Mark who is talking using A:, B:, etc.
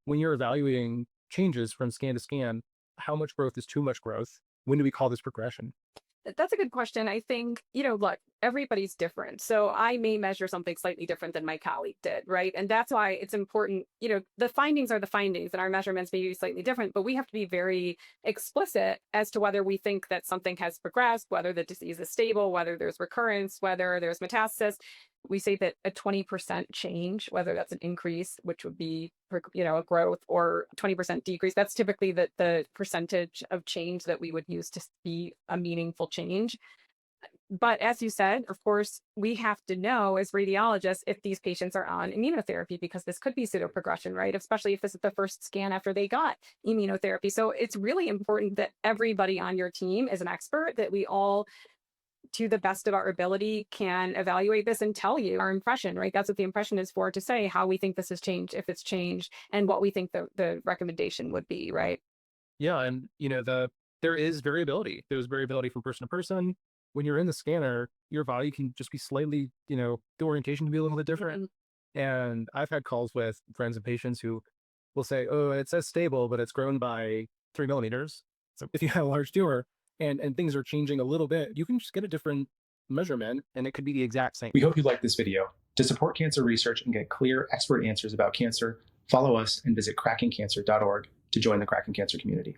A: when you're evaluating changes from scan to scan, how much growth is too much growth? When do we call this progression?
B: That's a good question. I think, look, everybody's different. So I may measure something slightly different than my colleague did, right? And that's why it's important, the findings are the findings and our measurements may be slightly different, but we have to be very explicit as to whether we think that something has progressed, whether the disease is stable, whether there's recurrence, whether there's metastasis. We say that a 20% change, whether that's an increase, which would be, a growth, or 20% decrease, that's typically the percentage of change that we would use to be a meaningful change. But as you said, of course, we have to know as radiologists if these patients are on immunotherapy, because this could be pseudoprogression, right? Especially if this is the first scan after they got immunotherapy. So it's really important that everybody on your team is an expert, that we all, to the best of our ability, can evaluate this and tell you our impression, right? That's what the impression is for, to say how we think this has changed, if it's changed, and what we think the recommendation would be, right?
A: Yeah, and there is variability. There's variability from person to person. When you're in the scanner, your value can just be slightly, the orientation can be a little bit different.
B: Mhm.
A: And I've had calls with friends and patients who will say, "Oh, it says stable, but it's grown by 3 millimeters." So if you have a large tumor and things are changing a little bit, you can just get a different measurement, and it could be the exact same.
C: We hope you liked this video. To support cancer research and get clear, expert answers about cancer, follow us and visit crackingcancer.org to join the Cracking Cancer community.